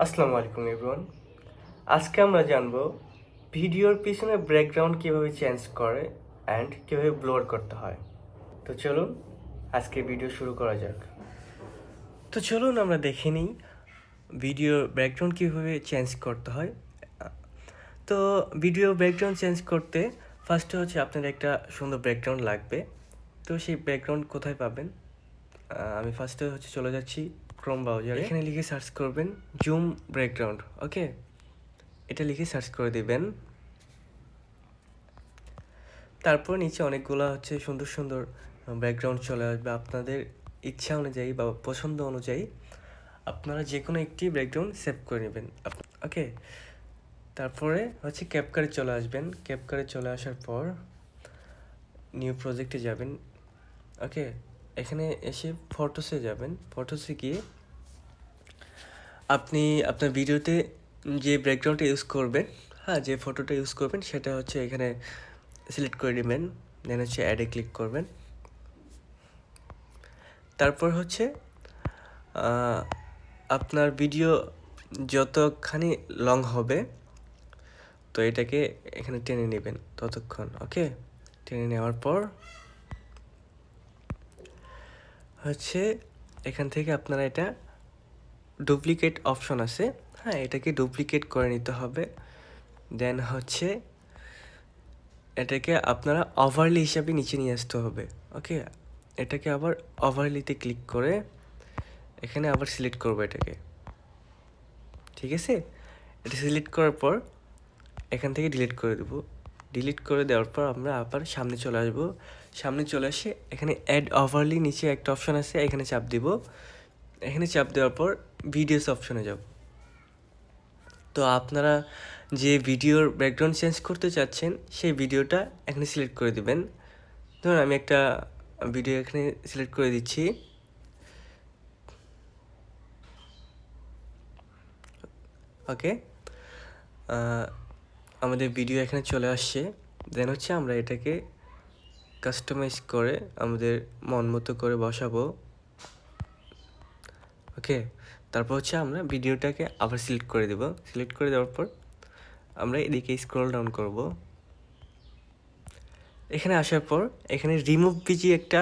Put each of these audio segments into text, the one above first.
আসসালামু আলাইকুম এভরিওয়ান। আজকে আমরা জানবো ভিডিওর পিছনে ব্যাকগ্রাউন্ড কিভাবে চেঞ্জ করে অ্যান্ড কিভাবে ব্লোর করতে হয়। তো চলুন আজকে ভিডিও শুরু করা যাক। তো চলুন আমরা দেখে নিই ভিডিওর ব্যাকগ্রাউন্ড কিভাবে চেঞ্জ করতে হয়। তো ভিডিও ব্যাকগ্রাউন্ড চেঞ্জ করতে ফার্স্টে হচ্ছে আপনার একটা সুন্দর ব্যাকগ্রাউন্ড লাগবে। তো সেই ব্যাকগ্রাউন্ড কোথায় পাবেন? আমি ফার্স্টে হচ্ছে চলে যাচ্ছি ক্রোম ব্রাউজারে। এখানে লিখে সার্চ করবেন জুম ব্যাকগ্রাউন্ড। ওকে, এটা লিখে সার্চ করে দিবেন। তারপর নিচে অনেকগুলো হচ্ছে সুন্দর সুন্দর ব্যাকগ্রাউন্ড চলে আসবে। আপনাদের ইচ্ছা অনুযায়ী বা পছন্দ অনুযায়ী আপনারা যে কোনো একটি ব্যাকগ্রাউন্ড সেভ করে নেবেন। ওকে, তারপরে হচ্ছে ক্যাপকারে চলে আসবেন। ক্যাপকারে চলে আসার পর নিউ প্রজেক্টে যাবেন। ওকে, এখানে এসে ফটোসে যাবেন। ফটোসে গিয়ে আপনি আপনার ভিডিওতে যে ব্যাকগ্রাউন্ডটা ইউজ করবেন, হ্যাঁ, যে ফটোটা ইউজ করবেন সেটা হচ্ছে এখানে সিলেক্ট করে নেবেন। দেন হচ্ছে অ্যাডে ক্লিক করবেন। তারপর হচ্ছে আপনার ভিডিও যতখানি লং হবে তো এটাকে এখানে টেনে নেবেন ততক্ষণ। ওকে, টেনে নেওয়ার পর হচ্ছে এখান থেকে আপনারা এটা ডুপ্লিকেট অপশন আছে, হ্যাঁ, এটাকে ডুপ্লিকেট করে নিতে হবে। দেন হচ্ছে এটাকে আপনারা ওভারলি হিসাবে নিচে নিয়ে আসতে হবে। ওকে, এটাকে আবার ওভারলিতে ক্লিক করে এখানে আবার সিলেক্ট করবো এটাকে। ঠিক আছে, এটা সিলেক্ট করার পর এখান থেকে ডিলিট করে দেবো। ডিলিট করে দেওয়ার পর আমরা আবার সামনে চলে আসবো। সামনে চলে আসে এখানে অ্যাড ওভারলি নিচে একটা অপশন আছে, এখানে চাপ দিব। এখানে চাপ দেওয়ার পর ভিডিওস অপশনে যাব। তো আপনারা যে ভিডিওর ব্যাকগ্রাউন্ড চেঞ্জ করতে চাচ্ছেন সেই ভিডিওটা এখানে সিলেক্ট করে দিবেন। ধরুন আমি একটা ভিডিও এখানে সিলেক্ট করে দিচ্ছি। ওকে, আমাদের ভিডিও এখানে চলে আসছে। দেন হচ্ছে আমরা এটাকে কাস্টমাইজ করে আমাদের মন মতো করে বসাবো। ওকে, তারপর হচ্ছে আমরা ভিডিওটাকে আবার সিলেক্ট করে দেব। সিলেক্ট করে দেওয়ার পর আমরা এদিকে স্ক্রল ডাউন করব। এখানে আসার পর এখানে রিমুভ বিজি একটা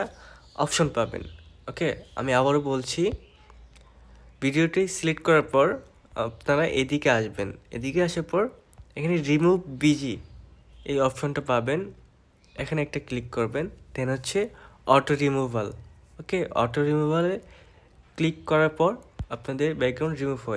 অপশন পাবেন। ওকে, আমি আবারও বলছি, ভিডিওটি সিলেক্ট করার পর আপনারা এদিকে আসবেন। এদিকে আসার পর এখানে রিমুভ বিজি এই অপশনটা পাবেন। এখানে একটা ক্লিক করবেন। দেন হচ্ছে অটো রিমুভাল। ওকে, অটো রিমুভালে ক্লিক করার পর আপনাদের ব্যাকগ্রাউন্ড রিমুভ হয়ে যাবে।